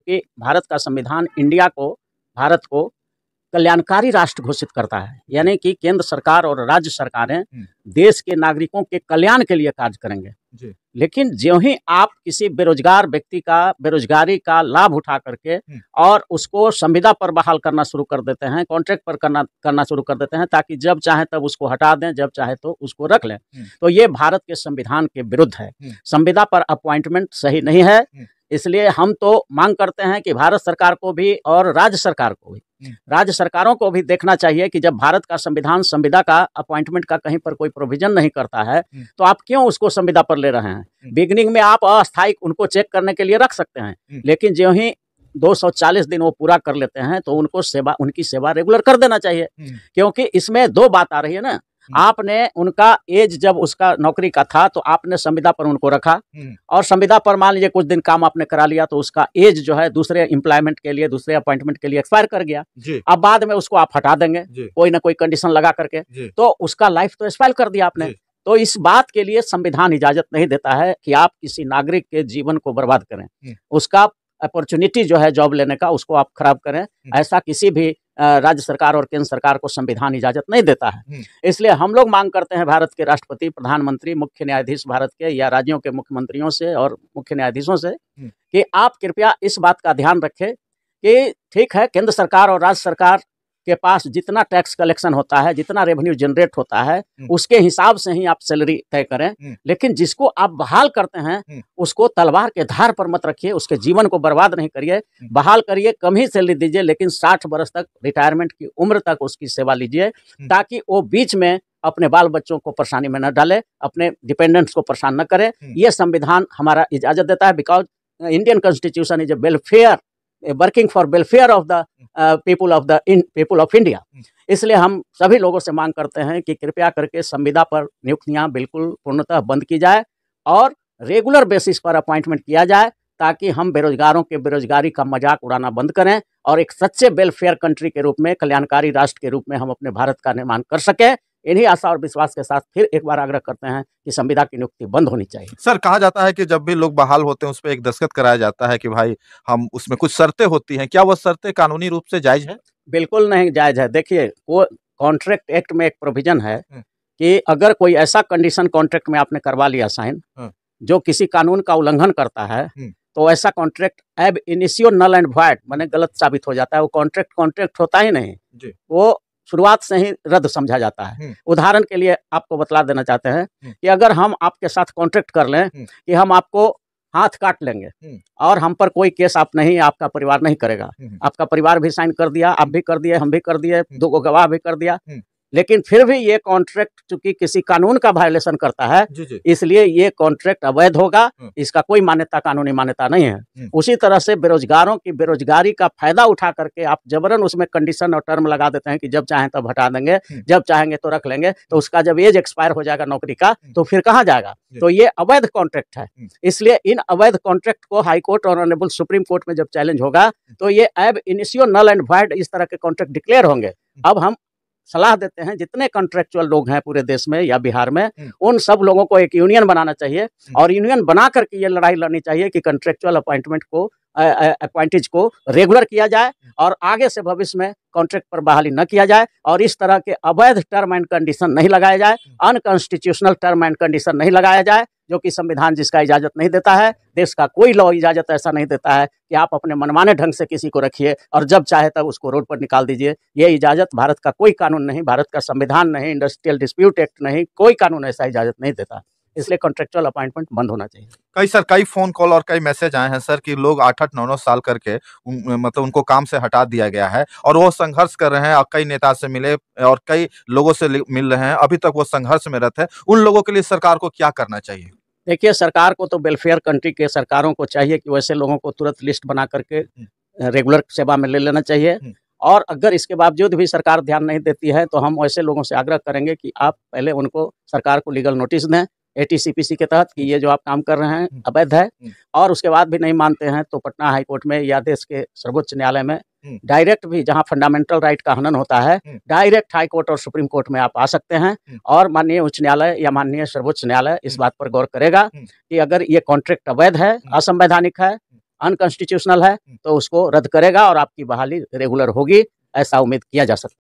क्योंकि भारत का संविधान भारत को कल्याणकारी राष्ट्र घोषित करता है, यानी कि केंद्र सरकार और राज्य सरकारें देश के नागरिकों के कल्याण के लिए कार्य करेंगे जी। लेकिन ज्यों ही आप किसी बेरोजगार व्यक्ति का बेरोजगारी का लाभ उठा करके और उसको संविदा पर बहाल करना शुरू कर देते हैं, कॉन्ट्रैक्ट पर करना शुरू कर देते हैं, ताकि जब चाहे तब उसको हटा दें, जब चाहे तो उसको रख लें, तो ये भारत के संविधान के विरुद्ध है। संविदा पर अपॉइंटमेंट सही नहीं है। इसलिए हम तो मांग करते हैं कि भारत सरकार को भी और राज्य सरकारों को भी देखना चाहिए कि जब भारत का संविधान संविदा का अपॉइंटमेंट का कहीं पर कोई प्रोविजन नहीं करता है, तो आप क्यों उसको संविदा पर ले रहे हैं। बिगिनिंग में आप अस्थायी उनको चेक करने के लिए रख सकते हैं, लेकिन जो ही 240 दिन वो पूरा कर लेते हैं तो उनकी सेवा रेगुलर कर देना चाहिए। क्योंकि इसमें दो बात आ रही है ना, आपने उनका एज जब उसका नौकरी का था तो आपने संविदा पर उनको रखा, और संविदा पर मान लीजिए कुछ दिन काम आपने करा लिया तो उसका एज जो है दूसरे एम्प्लॉयमेंट के लिए, दूसरे अपॉइंटमेंट के लिए एक्सपायर कर गया। अब बाद में उसको आप हटा देंगे कोई ना कोई कंडीशन लगा करके, तो उसका लाइफ तो एक्सपायर कर दिया आपने। तो इस बात के लिए संविधान इजाजत नहीं देता है कि आप किसी नागरिक के जीवन को बर्बाद करें, उसका अपॉर्चुनिटी जो है जॉब लेने का उसको आप खराब करें। ऐसा किसी भी राज्य सरकार और केंद्र सरकार को संविधान इजाजत नहीं देता है। इसलिए हम लोग मांग करते हैं भारत के राष्ट्रपति, प्रधानमंत्री, मुख्य न्यायाधीश भारत के या राज्यों के मुख्यमंत्रियों से और मुख्य न्यायाधीशों से कि आप कृपया इस बात का ध्यान रखें कि ठीक है, केंद्र सरकार और राज्य सरकार के पास जितना टैक्स कलेक्शन होता है, जितना रेवेन्यू जनरेट होता है, उसके हिसाब से ही आप सैलरी तय करें। लेकिन जिसको आप बहाल करते हैं उसको तलवार के धार पर मत रखिए, उसके जीवन को बर्बाद नहीं करिए। बहाल करिए, कम ही सैलरी दीजिए, लेकिन 60 वर्ष तक, रिटायरमेंट की उम्र तक उसकी सेवा लीजिए, ताकि वो बीच में अपने बाल बच्चों को परेशानी में न डाले, अपने डिपेंडेंट्स को परेशान न करे। ये संविधान हमारा इजाजत देता है, because Indian constitution is a welfare, working for welfare of the people of India. इसलिए हम सभी लोगों से मांग करते हैं कि कृपया करके संविदा पर नियुक्तियां बिल्कुल पूर्णतः बंद की जाए और रेगुलर बेसिस पर अपॉइंटमेंट किया जाए, ताकि हम बेरोजगारों के बेरोजगारी का मजाक उड़ाना बंद करें और एक सच्चे वेलफेयर कंट्री के रूप में, कल्याणकारी राष्ट्र के रूप में हम अपने भारत का निर्माण कर सकें। इन्हीं आशा और विश्वास के साथ फिर एक बार आग्रह करते हैं कि संविदा की नियुक्ति बंद होनी चाहिए। सर, कहा जाता है कि जब भी लोग बहाल होते हैं उस पर एक दस्तखत कराया जाता है कि भाई हम उसमें कुछ शर्तें होती हैं, क्या वह शर्तें कानूनी रूप से जायज है? बिल्कुल नहीं जायज है। देखिए, वो कॉन्ट्रैक्ट एक्ट में एक प्रोविजन है कि अगर कोई ऐसा कंडीशन कॉन्ट्रैक्ट में आपने करवा लिया साइन जो किसी कानून का उल्लंघन करता है, तो ऐसा कॉन्ट्रैक्ट एब इनिशियो नल एंड वॉइड, माने गलत साबित हो जाता है। वो कॉन्ट्रैक्ट होता ही नहीं, वो शुरुआत से ही रद्द समझा जाता है। उदाहरण के लिए आपको बतला देना चाहते हैं कि अगर हम आपके साथ कॉन्ट्रैक्ट कर लें कि हम आपको हाथ काट लेंगे और हम पर कोई केस आप नहीं, आपका परिवार नहीं करेगा, आपका परिवार भी साइन कर दिया, आप भी कर दिए, हम भी कर दिए, 2 गवाह भी कर दिया, लेकिन फिर भी ये कॉन्ट्रैक्ट चूंकि किसी कानून का वायलेशन करता है, इसलिए ये कॉन्ट्रैक्ट अवैध होगा, इसका कोई मान्यता, कानूनी मान्यता नहीं है। उसी तरह से बेरोजगारों की बेरोजगारी का फायदा उठा करके आप जबरन उसमें कंडीशन और टर्म लगा देते हैं कि जब चाहें तब हटा देंगे, जब चाहेंगे तो रख लेंगे, तो उसका जब एज एक्सपायर हो जाएगा नौकरी का तो फिर कहाँ जाएगा। तो ये अवैध कॉन्ट्रैक्ट है। इसलिए इन अवैध कॉन्ट्रैक्ट को हाई कोर्ट और ऑनरेबल सुप्रीम कोर्ट में जब चैलेंज होगा तो ये एब इनिशियो नल एंड वॉइड इस तरह के कॉन्ट्रैक्ट डिक्लेयर होंगे। अब हम सलाह देते हैं जितने कॉन्ट्रेक्चुअल लोग हैं पूरे देश में या बिहार में, उन सब लोगों को एक यूनियन बनाना चाहिए और यूनियन बना करके ये लड़ाई लड़नी चाहिए कि कॉन्ट्रेक्चुअल अपॉइंटमेंट को, अपॉइंटेज को रेगुलर किया जाए और आगे से भविष्य में कॉन्ट्रैक्ट पर बहाली न किया जाए और इस तरह के अवैध टर्म एंड कंडीशन नहीं लगाए जाए, अनकॉन्स्टिट्यूशनल टर्म एंड कंडीशन नहीं लगाया जाए, जो कि संविधान जिसका इजाजत नहीं देता है। देश का कोई लॉ इजाजत ऐसा नहीं देता है कि आप अपने मनमाने ढंग से किसी को रखिए और जब चाहे तब उसको रोड पर निकाल दीजिए। ये इजाजत भारत का कोई कानून नहीं, भारत का संविधान नहीं, इंडस्ट्रियल डिस्प्यूट एक्ट नहीं, कोई कानून ऐसा इजाजत नहीं देता। इसलिए कॉन्ट्रेक्चुअल अपॉइंटमेंट बंद होना चाहिए। कई फोन कॉल और कई मैसेज आए हैं सर कि लोग 8-8, 9-9 साल करके मतलब उनको काम से हटा दिया गया है और वो संघर्ष कर रहे हैं और कई नेता से मिले और कई लोगों से मिल रहे हैं, अभी तक वो संघर्ष में रहते हैं। उन लोगों के लिए सरकार को क्या करना चाहिए? देखिए, सरकार को तो वेलफेयर कंट्री के सरकारों को चाहिए कि वैसे लोगों को तुरंत लिस्ट बना करके रेगुलर सेवा में ले लेना चाहिए और अगर इसके बावजूद भी सरकार ध्यान नहीं देती है तो हम वैसे लोगों से आग्रह करेंगे कि आप पहले उनको, सरकार को लीगल नोटिस दें ATCPC के तहत कि ये जो आप काम कर रहे हैं अवैध है, और उसके बाद भी नहीं मानते हैं तो पटना हाई कोर्ट में या देश के सर्वोच्च न्यायालय में डायरेक्ट भी, जहां फंडामेंटल राइट का हनन होता है, डायरेक्ट हाई कोर्ट और सुप्रीम कोर्ट में आप आ सकते हैं और माननीय उच्च न्यायालय या माननीय सर्वोच्च न्यायालय इस बात पर गौर करेगा कि अगर ये कॉन्ट्रैक्ट अवैध है, असंवैधानिक है अनकॉन्स्टिट्यूशनल है तो उसको रद्द करेगा और आपकी बहाली रेगुलर होगी, ऐसा उम्मीद किया जा सकता है।